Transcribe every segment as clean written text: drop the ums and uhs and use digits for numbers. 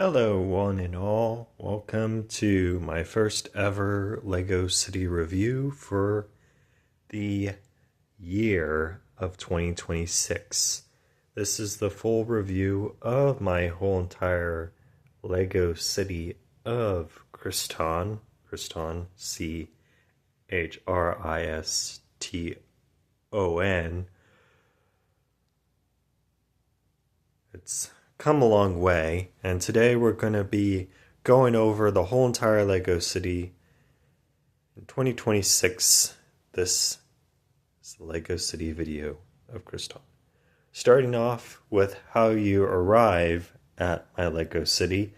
Hello, one and all. Welcome to my first ever LEGO City review for the year of 2026. This is the full review of my whole entire LEGO City of Christon. Christon, Christon. It's come a long way, and today we're going to be going over the whole entire LEGO City in 2026. This is the LEGO City video of Christon. Starting off with how you arrive at my LEGO City.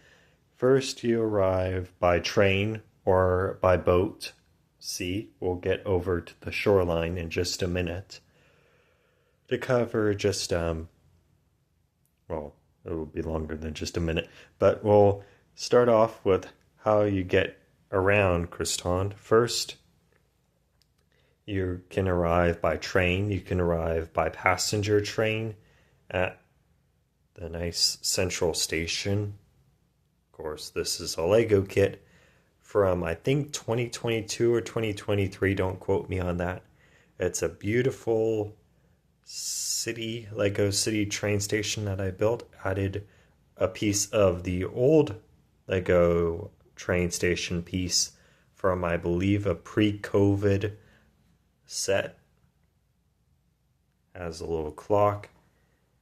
First, you arrive by train or by boat. We'll get over to the shoreline in just a minute to cover just well, it will be longer than just a minute, but we'll start off with how you get around Christon. First, you can arrive by train. You can arrive by passenger train at the nice central station. Of course, this is a LEGO kit from, I think, 2022 or 2023. Don't quote me on that. It's a beautiful LEGO City train station that I built. Added a piece of the old LEGO train station piece from, I believe, a pre-COVID set. Has a little clock,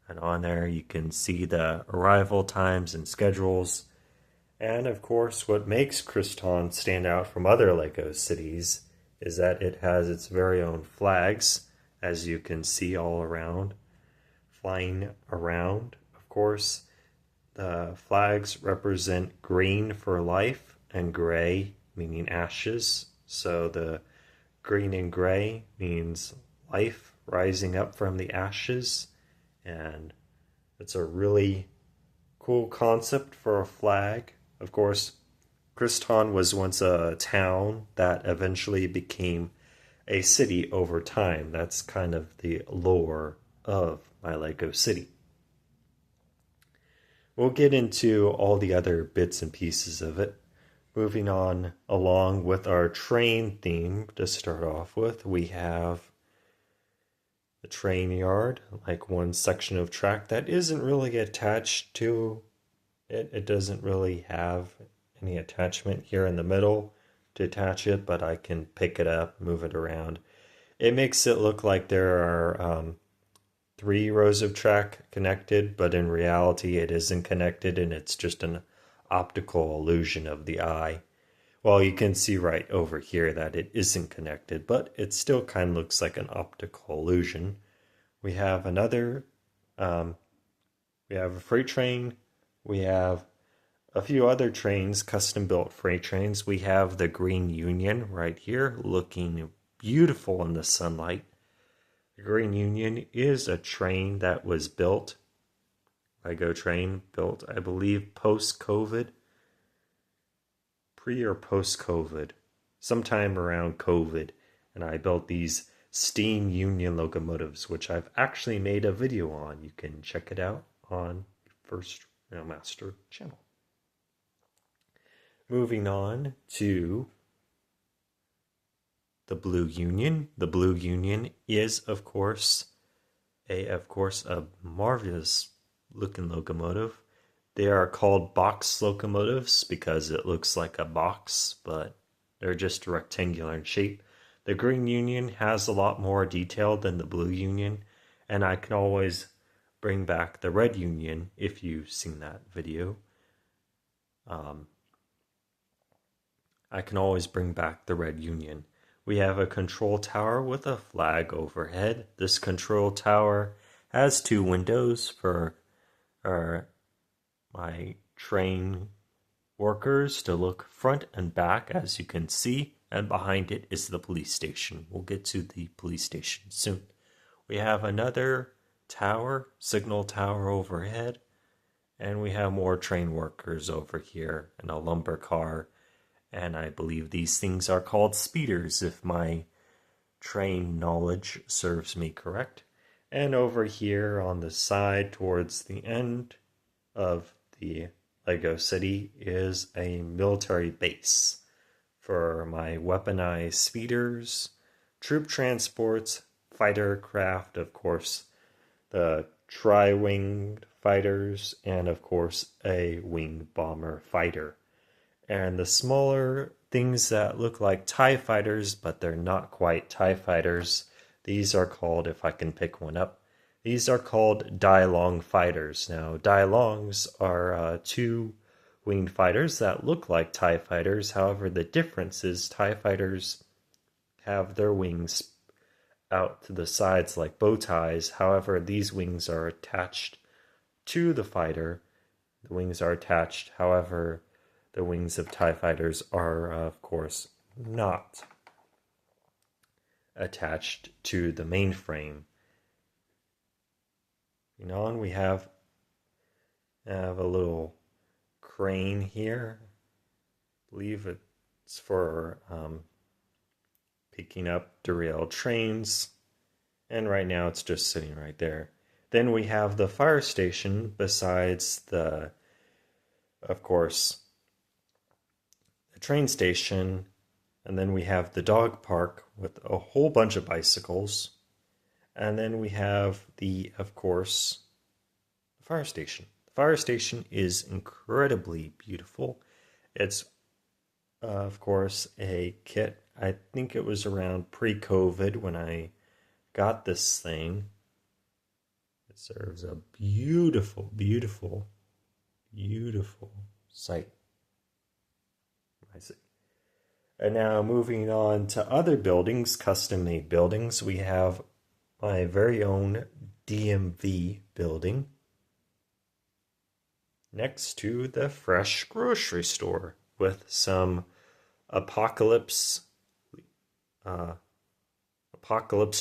and on there you can see the arrival times and schedules. And of course, what makes Christon stand out from other LEGO cities is that it has its very own flags, as you can see all around, flying around. Of course, the flags represent green for life and gray meaning ashes. So the green and gray means life rising up from the ashes, and it's a really cool concept for a flag. Of course, Christon was once a town that eventually became a city over time. That's kind of the lore of my LEGO City. We'll get into all the other bits and pieces of it. Moving on along with our train theme to start off with, we have the train yard, like one section of track that isn't really attached to it. It doesn't really have any attachment here in the middle to attach it, but I can pick it up, move it around. It makes it look like there are 3 rows of track connected, but in reality it isn't connected, and it's just an optical illusion of the eye. Well, you can see right over here that it isn't connected, but it still kind of looks like an optical illusion. We have another, we have a freight train, we have a few other trains, custom-built freight trains. We have the Green Union right here, looking beautiful in the sunlight. The Green Union is a train that was built, LEGO train, built, I believe, post-COVID. Pre or post-COVID. Sometime around COVID. And I built these steam Union locomotives, which I've actually made a video on. You can check it out on First Master channel. Moving on to the Blue Union. The Blue Union is, of course, a marvelous looking locomotive. They are called box locomotives because it looks like a box, but they're just rectangular in shape. The Green Union has a lot more detail than the Blue Union, and I can always bring back the Red Union if you've seen that video. I can always bring back the Red Union. We have a control tower with a flag overhead. This control tower has 2 windows for my train workers to look front and back, as you can see, and behind it is the police station. We'll get to the police station soon. We have another tower, signal tower overhead, and we have more train workers over here and a lumber car. And I believe these things are called speeders, if my train knowledge serves me correct. And over here on the side towards the end of the LEGO City is a military base for my weaponized speeders, troop transports, fighter craft, of course, the tri-winged fighters, and of course a winged bomber fighter. And the smaller things that look like TIE fighters, but they're not quite TIE fighters, these are called, if I can pick one up, these are called Die-Long fighters. Now, Die-Longs are two winged fighters that look like TIE fighters. However, the difference is TIE fighters have their wings out to the sides like bow ties. However, these wings are attached to the fighter. The wings are attached. However, the wings of TIE fighters are, of course, not attached to the mainframe. On, we have a little crane here. I believe it's for picking up derailed trains. And right now it's just sitting right there. Then we have the fire station besides the, of course, the train station. And then we have the dog park with a whole bunch of bicycles. And then we have of course, the fire station. The fire station is incredibly beautiful. It's, of course, a kit. I think it was around pre-COVID when I got this thing. It serves a beautiful, beautiful, beautiful sight. And now moving on to other buildings, custom-made buildings, we have my very own DMV building next to the fresh grocery store with some apocalypse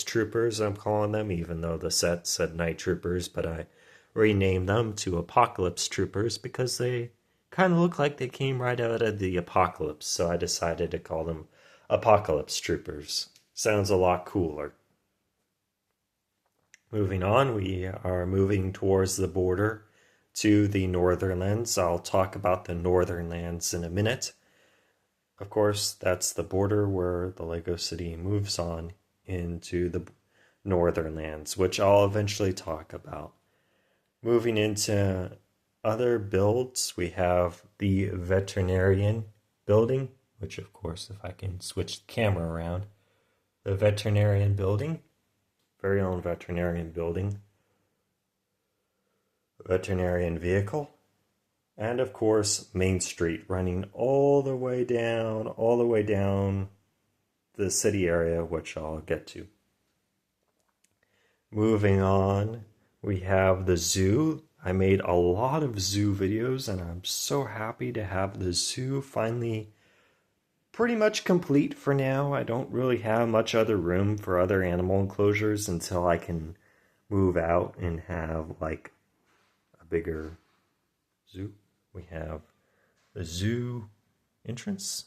troopers, I'm calling them, even though the set said night troopers, but I renamed them to apocalypse troopers because they kind of look like they came right out of the apocalypse, so I decided to call them apocalypse troopers. Sounds a lot cooler. Moving on, we are moving towards the border to the northern lands. I'll talk about the northern lands in a minute. Of course, that's the border where the LEGO City moves on into the northern lands, which I'll eventually talk about. Moving into other builds, we have the veterinarian building, which of course, if I can switch the camera around, the veterinarian building, very own veterinarian building, veterinarian vehicle, and of course Main Street running all the way down the city area, which I'll get to. Moving on, we have the zoo. I made a lot of zoo videos and I'm so happy to have the zoo finally pretty much complete for now. I don't really have much other room for other animal enclosures until I can move out and have like a bigger zoo. We have the zoo entrance,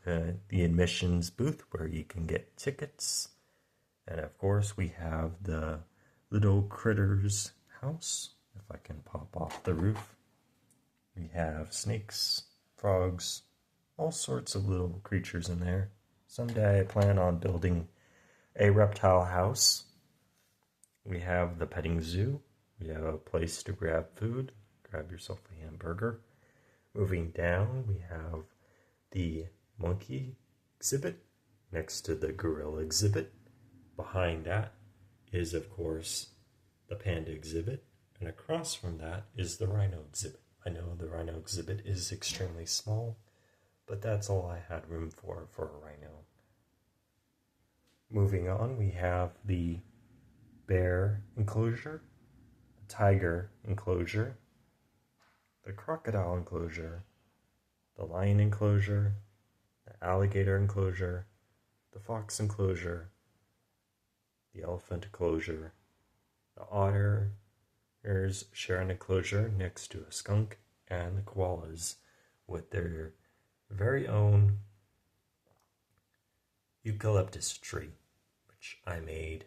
the admissions booth where you can get tickets, and of course we have the little critters house, if I can pop off the roof. We have snakes, frogs, all sorts of little creatures in there. Someday I plan on building a reptile house. We have the petting zoo. We have a place to grab food. Grab yourself a hamburger. Moving down, we have the monkey exhibit next to the gorilla exhibit. Behind that is, of course, the panda exhibit. And across from that is the rhino exhibit. I know the rhino exhibit is extremely small, but that's all I had room for a rhino. Moving on, we have the bear enclosure, the tiger enclosure, the crocodile enclosure, the lion enclosure, the alligator enclosure, the fox enclosure, the elephant enclosure, the otters share an enclosure next to a skunk, and the koalas with their very own eucalyptus tree, which I made.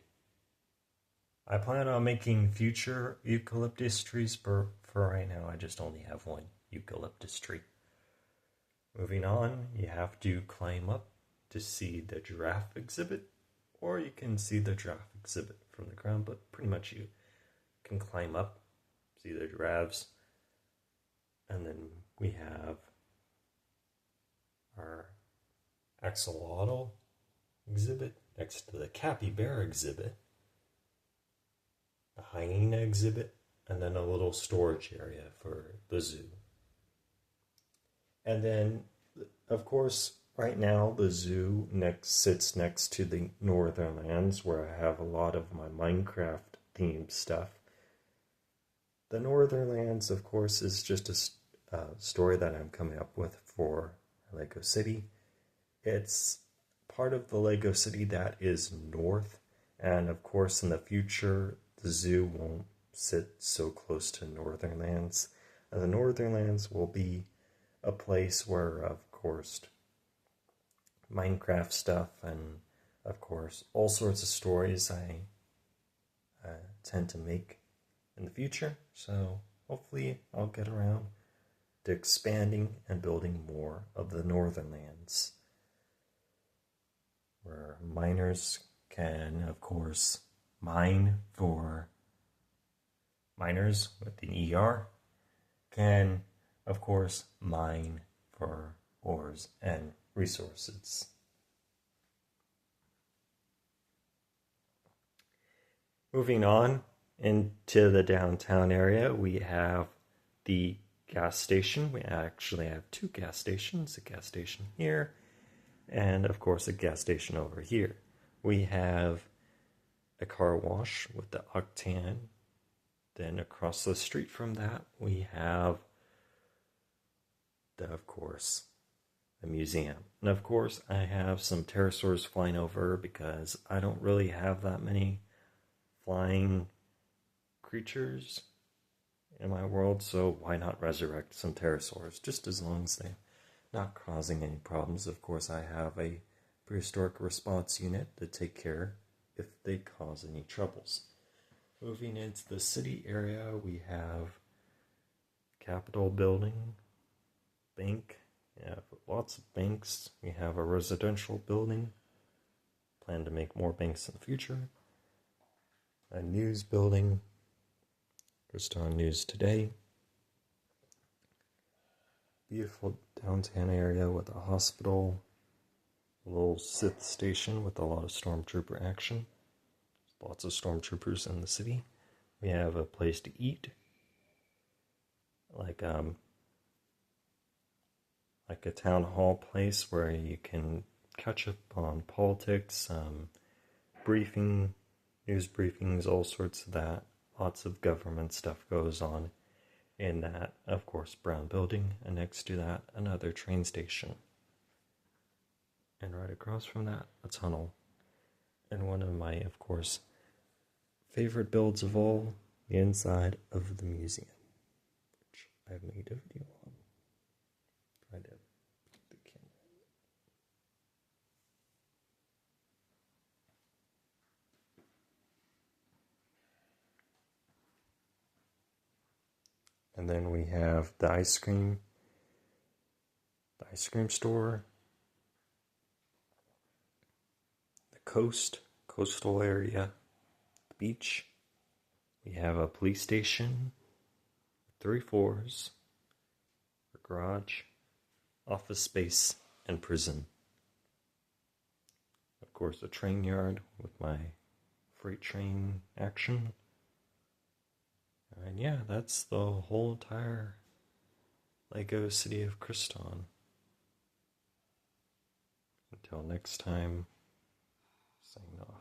I plan on making future eucalyptus trees for for right now, I just only have one eucalyptus tree. Moving on, you have to climb up to see the giraffe exhibit, or you can see the giraffe exhibit from the ground, but pretty much you can climb up, see the giraffes, and then we have our axolotl exhibit next to the capybara exhibit, a hyena exhibit, and then a little storage area for the zoo. And then, of course, right now the zoo sits next to the Northern Lands, where I have a lot of my Minecraft themed stuff. The Northern Lands, of course, is just a story that I'm coming up with for LEGO City. It's part of the LEGO City that is north, and of course in the future the zoo won't sit so close to Northern Lands. The Northern Lands will be a place where, of course, Minecraft stuff and, of course, all sorts of stories I tend to make in the future. So hopefully I'll get around to expanding and building more of the Northern Lands, where miners can, of course, mine for miners with an ER, can, of course, mine for ores and resources. Moving on into the downtown area, we have the gas station. We actually have two gas stations, a gas station here and of course a gas station over here. We have a car wash with the Octane. Then across the street from that we have of course a museum. And of course I have some pterosaurs flying over because I don't really have that many flying creatures in my world, so why not resurrect some pterosaurs, just as long as they're not causing any problems. Of course, I have a prehistoric response unit to take care if they cause any troubles. Moving into the city area, we have Capitol building, bank. We have lots of banks. We have a residential building. Plan to make more banks in the future. A news building. Just on News Today. Beautiful downtown area with a hospital, a little Sith station with a lot of stormtrooper action. Lots of stormtroopers in the city. We have a place to eat, like a town hall place where you can catch up on politics, news briefings, all sorts of that. Lots of government stuff goes on in that, of course, brown building, and next to that, another train station. And right across from that, a tunnel. And one of my, of course, favorite builds of all, the inside of the museum, which I've made a video on. I did. The camera. And then we have the ice cream store, the coastal area, the beach. We have a police station, 3 floors, a garage, office space, and prison. Of course, a train yard with my freight train action. And yeah, that's the whole entire LEGO City of Christon. Until next time, sign off.